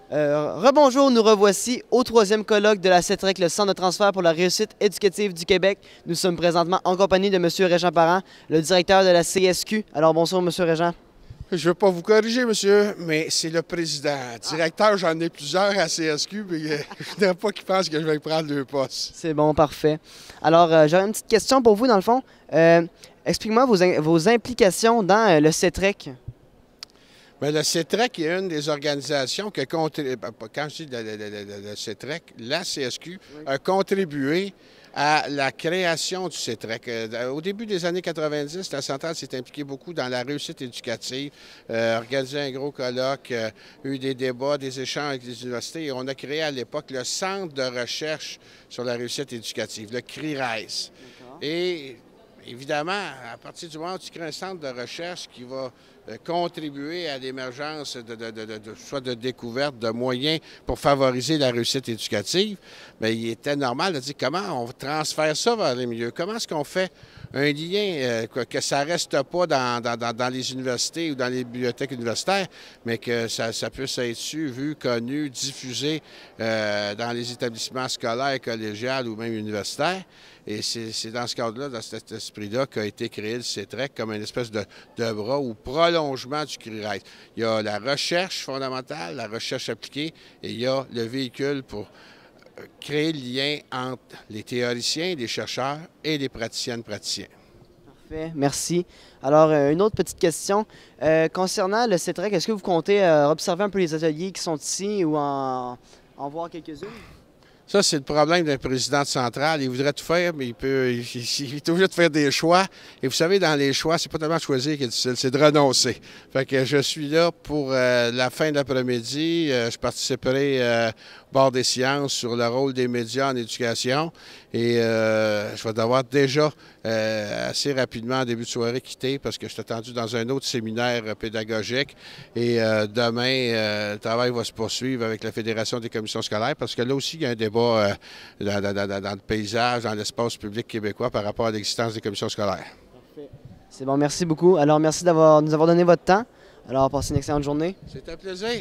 Rebonjour, nous revoici au troisième colloque de la CETREC, le Centre de transfert pour la réussite éducative du Québec. Nous sommes présentement en compagnie de M. Régent Parent, le directeur de la CSQ. Alors bonsoir, M. Régent. Je ne veux pas vous corriger, monsieur, mais c'est le président. Directeur, j'en ai plusieurs à CSQ, mais je ne voudrais pas qu'il pense que je vais prendre deux postes. C'est bon, parfait. Alors, j'aurais une petite question pour vous, dans le fond. Explique-moi vos implications dans le CETREC. Bien, le CETREC est une des organisations qui a contribué, quand je dis le CETREC, la CSQ a contribué à la création du CETREC. Au début des années 90, la centrale s'est impliquée beaucoup dans la réussite éducative, organisé un gros colloque, eu des débats, des échanges avec les universités et on a créé à l'époque le Centre de recherche sur la réussite éducative, le CRIRES. Et évidemment, à partir du moment où tu crées un centre de recherche qui va contribuer à l'émergence soit de découvertes, de moyens pour favoriser la réussite éducative, bien, il était normal de dire comment on transfère ça vers les milieux. Comment est-ce qu'on fait un lien, que ça ne reste pas dans les universités ou dans les bibliothèques universitaires, mais que ça puisse être su, vu, connu, diffusé dans les établissements scolaires, collégiales ou même universitaires. Et c'est dans ce cadre-là, dans cet esprit-là, qu'a été créé le CETREC comme une espèce de bras ou prolongement du CRIRES. Il y a la recherche fondamentale, la recherche appliquée, et il y a le véhicule pour créer le lien entre les théoriciens, les chercheurs et les praticiennes-praticiens. Parfait, merci. Alors, une autre petite question. Concernant le CETREC, est-ce que vous comptez observer un peu les ateliers qui sont ici ou en voir quelques-uns? Ça, c'est le problème d'un président de centrale. Il voudrait tout faire, mais il est obligé de faire des choix. Et vous savez, dans les choix, c'est pas tellement de choisir qui est difficile, c'est de renoncer. Fait que je suis là pour la fin de l'après-midi. Je participerai au bord des sciences sur le rôle des médias en éducation. Et je vais devoir déjà assez rapidement, en début de soirée, quitter parce que je suis attendu dans un autre séminaire pédagogique. Et demain, le travail va se poursuivre avec la Fédération des commissions scolaires parce que là aussi, il y a un débat dans le paysage, dans l'espace public québécois par rapport à l'existence des commissions scolaires. Parfait. C'est bon, merci beaucoup. Alors, merci de nous avoir donné votre temps. Alors, passez une excellente journée. C'est un plaisir.